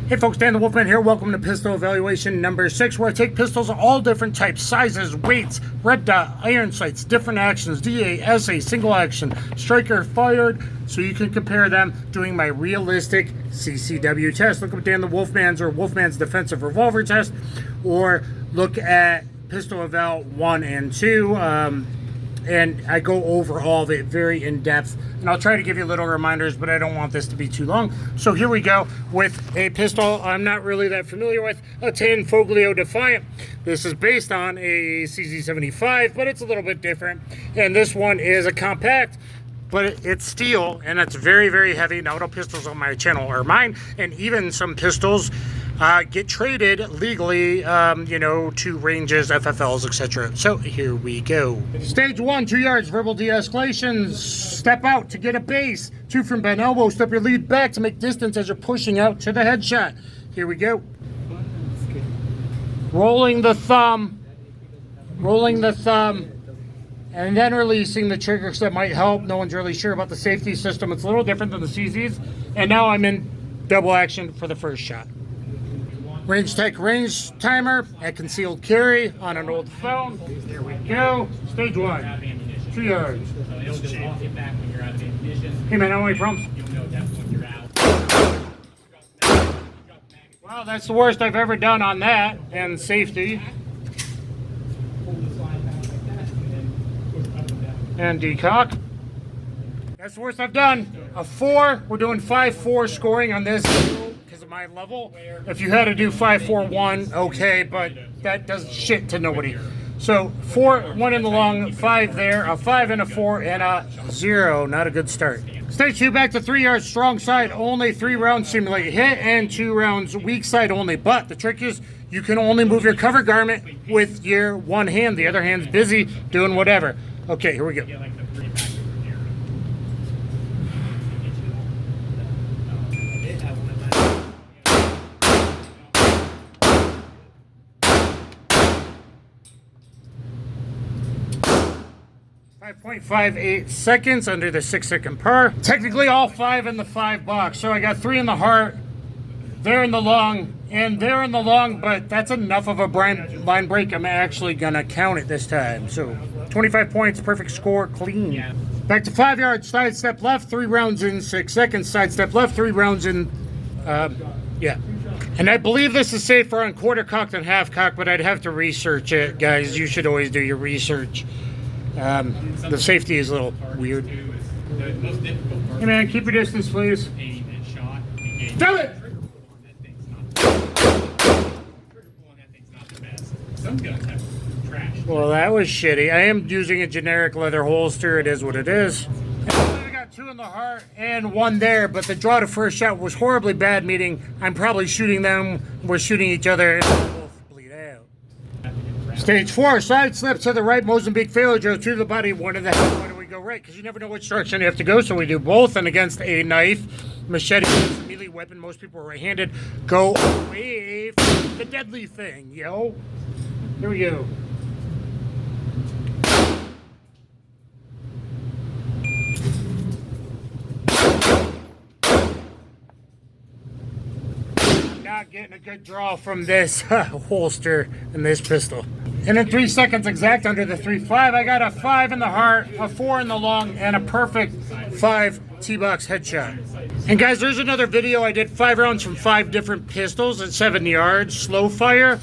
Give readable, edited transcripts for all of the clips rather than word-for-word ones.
Hey folks, Dan the Wolfman here. Welcome to pistol evaluation number 6, where I take pistols of all different types, sizes, weights, red dot, iron sights, different actions, DA, SA, single action, striker, fired, so you can compare them doing my realistic CCW test. Look up Dan the Wolfman's or Wolfman's defensive revolver test, or look at pistol eval 1 and 2. And I go over all of it very in depth, and I'll try to give you little reminders, but I don't want this to be too long. So here we go with a pistol I'm not really that familiar with, a Tanfoglio Defiant. This is based on a CZ75, but it's a little bit different. And this one is a compact, but it's steel, and it's very, very heavy. Not all pistols on my channel are mine, and even some pistols get traded legally, you know, to ranges, FFLs, etc. So here we go. Stage 1, 2 yards, verbal de-escalation. Step out to get a base. 2 from bent elbow. Step your lead back to make distance as you're pushing out to the headshot. Here we go. Rolling the thumb, and then releasing the trigger, because that might help. No one's really sure about the safety system. It's a little different than the CZs. And now I'm in double action for the first shot. Range tech range timer at concealed carry on an old phone. Here we go. Stage 1, 2 yards. Hey man, how many problems? Wow, that's the worst I've ever done on that. And safety. And decock. That's the worst I've done. A 4. We're doing 5-4 scoring on this because of my level. If you had to do 5-4-1, okay, but that does shit to nobody. So 4, 1 in the long, 5 there, a 5 and a 4 and a 0. Not a good start. Stage 2, back to 3 yards, strong side only. 3 rounds simulate hit and 2 rounds weak side only. But the trick is you can only move your cover garment with your one hand. The other hand's busy doing whatever. Okay, here we go. 5.58 seconds under the 6-second par. Technically all 5 in the 5 box. So I got 3 in the heart, there in the long, and there in the long, but that's enough of a line break. I'm actually gonna count it this time. So 25 points, perfect score, clean. Back to 5 yards, side step left, 3 rounds in 6 seconds. Side step left, 3 rounds in, yeah. And I believe this is safer on quarter cocked than half cocked, but I'd have to research it, guys. You should always do your research. The safety is a little weird. Hey man, keep your distance, please. Damn it! Well, that was shitty. I am using a generic leather holster. It is what it is. I got 2 in the heart and 1 there, but the draw to first shot was horribly bad, meaning I'm probably shooting them. We're shooting each other, and we both bleed out. Stage 4, side slip to the right, Mozambique failure drill to the body. One of the head. Why do we go right? Because you never know which direction you have to go, so we do both. And against a knife, machete is a melee weapon. Most people are right-handed. Go away from the deadly thing, yo. Here we go. I'm not getting a good draw from this holster and this pistol. And in 3 seconds exact under the 3.5, I got a 5 in the heart, a 4 in the long, and a perfect 5 T-box headshot. And guys, there's another video. I did 5 rounds from 5 different pistols at 7 yards, slow fire.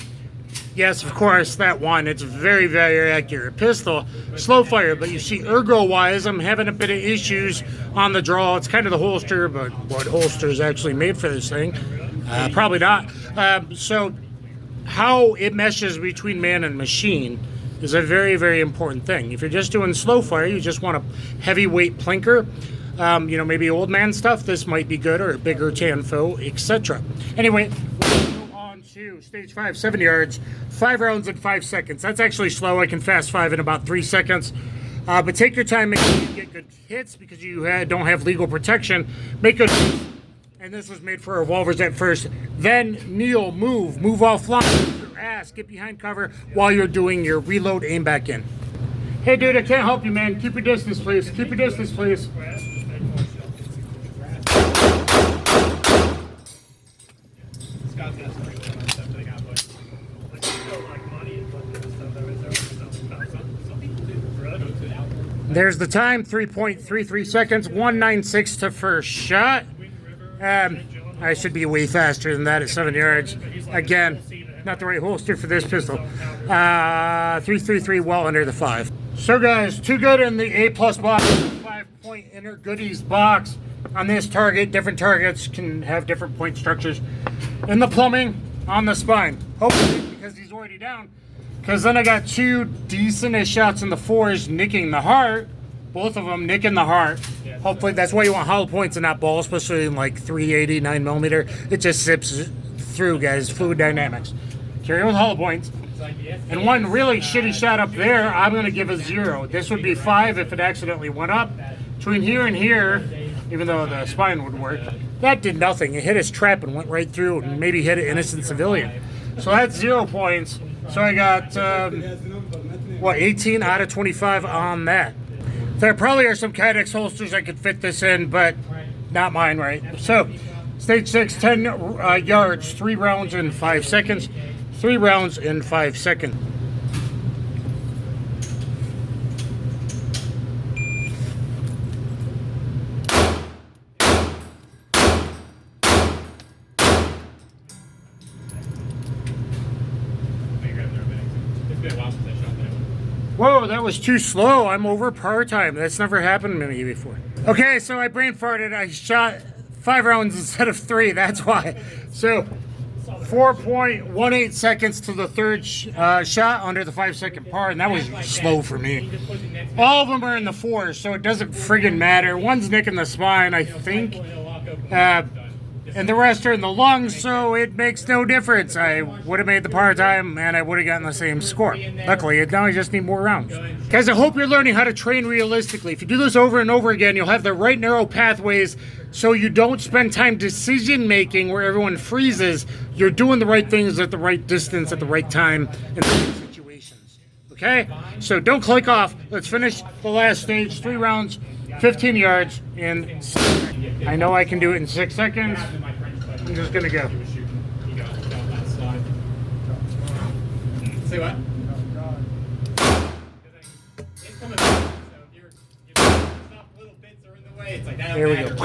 Yes, of course, that one. It's a very, very accurate pistol. Slow fire, but you see, ergo-wise, I'm having a bit of issues on the draw. It's kind of the holster, but what holster is actually made for this thing? Probably not. So how it meshes between man and machine is a very, very important thing. If you're just doing slow fire, you just want a heavyweight plinker, you know, maybe old man stuff, this might be good, or a bigger Tanfo, etc. Anyway, we'll go on to stage 5, 7 yards, 5 rounds in 5 seconds. That's actually slow. I can fast 5 in about 3 seconds. But take your time, make sure you get good hits, because you don't have legal protection. Make good hits. And this was made for revolvers at first. Then kneel, move offline, move your ass, get behind cover while you're doing your reload, aim back in. Hey dude, I can't help you, man. Keep your distance, please. Keep your distance, please. There's the time, 3.33 seconds, 196 to first shot. I should be way faster than that at 7 yards. Again, not the right holster for this pistol. 333, well under the 5. So guys, too good in the A+ box, 5-point inner goodies box. On this target, different targets can have different point structures. In the plumbing, on the spine. Hopefully, because he's already down. Because then I got 2 decent shots in the 4s nicking the heart. Both of them nicking the heart. Hopefully, that's why you want hollow points and not ball, especially in like 380, 9mm. It just zips through, guys. Fluid dynamics. Carry with hollow points. And one really shitty shot up there, I'm going to give a 0. This would be 5 if it accidentally went up. Between here and here, even though the spine would work, that did nothing. It hit his trap and went right through and maybe hit an innocent civilian. So that's 0 points. So I got, 18 out of 25 on that. There probably are some Kydex holsters I could fit this in, but not mine, right? So, stage 6, 10 yards, 3 rounds in 5 seconds. 3 rounds in 5 seconds. Whoa, that was too slow. I'm over par time. That's never happened to me before. Okay, so I brain farted. I shot 5 rounds instead of 3. That's why. So 4.18 seconds to the third shot under the 5-second par, and that was slow for me. All of them are in the 4s, so it doesn't friggin' matter. One's nicking the spine, I think. And the rest are in the lungs, so it makes no difference. I would have made the par time, and I would have gotten the same score. Luckily, now I just need more rounds. Guys, I hope you're learning how to train realistically. If you do this over and over again, you'll have the right narrow pathways, so you don't spend time decision-making where everyone freezes. You're doing the right things at the right distance, at the right time, in the right situations. Okay? So don't click off. Let's finish the last stage, 3 rounds. 15 yards in 6 seconds. I know I can do it in 6 seconds. I'm just gonna go. Say what? There we go.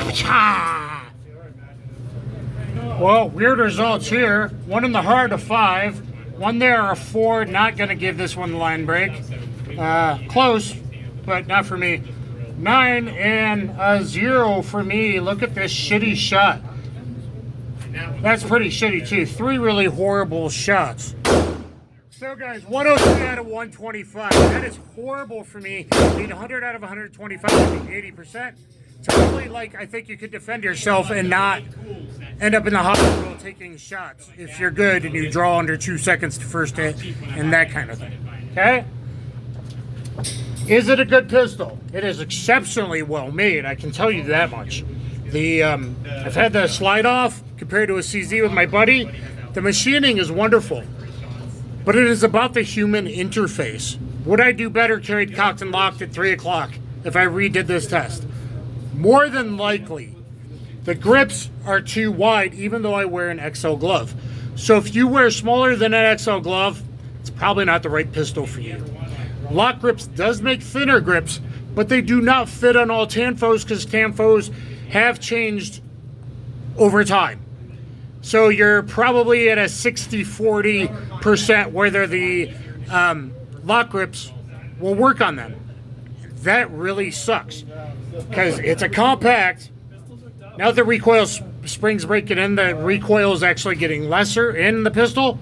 Well, weird results here. One in the heart, a 5. One there, a 4. Not gonna give this one the line break. Close, but not for me. 9 and a 0 for me. Look at this shitty shot. That's pretty shitty too. 3 really horrible shots. So guys, 103 out of 125. That is horrible for me. Need 100 out of 125 to be 80%. Totally, like, I think you could defend yourself and not end up in the hospital taking shots if you're good and you draw under 2 seconds to first hit and that kind of thing. Okay? Is it a good pistol? It is exceptionally well made, I can tell you that much. I've had the slide off compared to a CZ with my buddy. The machining is wonderful, but it is about the human interface. Would I do better carried cocked and locked at 3 o'clock if I redid this test? More than likely. The grips are too wide, even though I wear an XL glove. So if you wear smaller than an XL glove, it's probably not the right pistol for you. Lock grips does make thinner grips, but they do not fit on all Tanfos because Tanfos have changed over time. So you're probably at a 60-40% whether the lock grips will work on them. That really sucks because it's a compact. Now the recoil springs breaking in, the recoil is actually getting lesser in the pistol.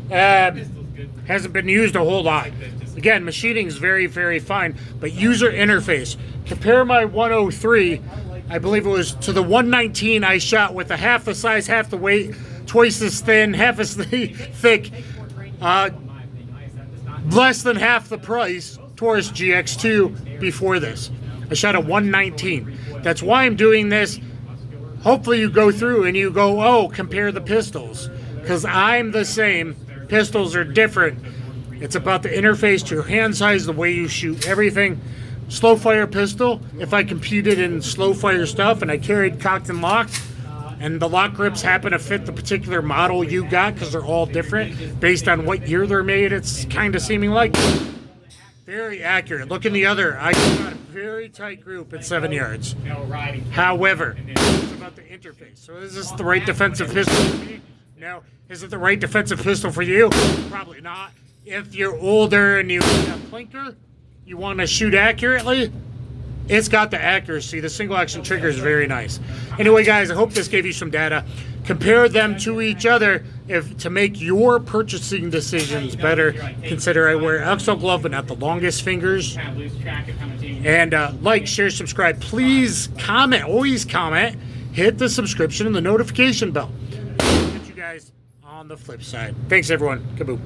Hasn't been used a whole lot. Again, machining is very, very fine, but user interface. Compare my 103, I believe it was, to the 119 I shot with a half the size, half the weight, twice as thin, half as thick, less than half the price Taurus GX2 before this. I shot a 119. That's why I'm doing this. Hopefully you go through and you go, oh, compare the pistols. Because I'm the same. Pistols are different. It's about the interface to your hand size, the way you shoot everything. Slow fire pistol, if I competed in slow fire stuff and I carried cocked and locked, And the lock grips happen to fit the particular model you got because they're all different based on what year they're made. It's kind of seeming like very accurate. Look in the other. I got a very tight group at 7 yards. However, it's about the interface. So is this the right defensive pistol for me? No. Is it the right defensive pistol for you? Probably not. If you're older and you have a plinker, you want to shoot accurately, it's got the accuracy. The single action trigger is very nice. Anyway, guys, I hope this gave you some data. Compare them to each other to make your purchasing decisions better. Consider I wear XL glove, but not the longest fingers. And like, share, subscribe. Please comment. Always comment. Hit the subscription and the notification bell. Catch you guys on the flip side. Thanks, everyone. Kaboom.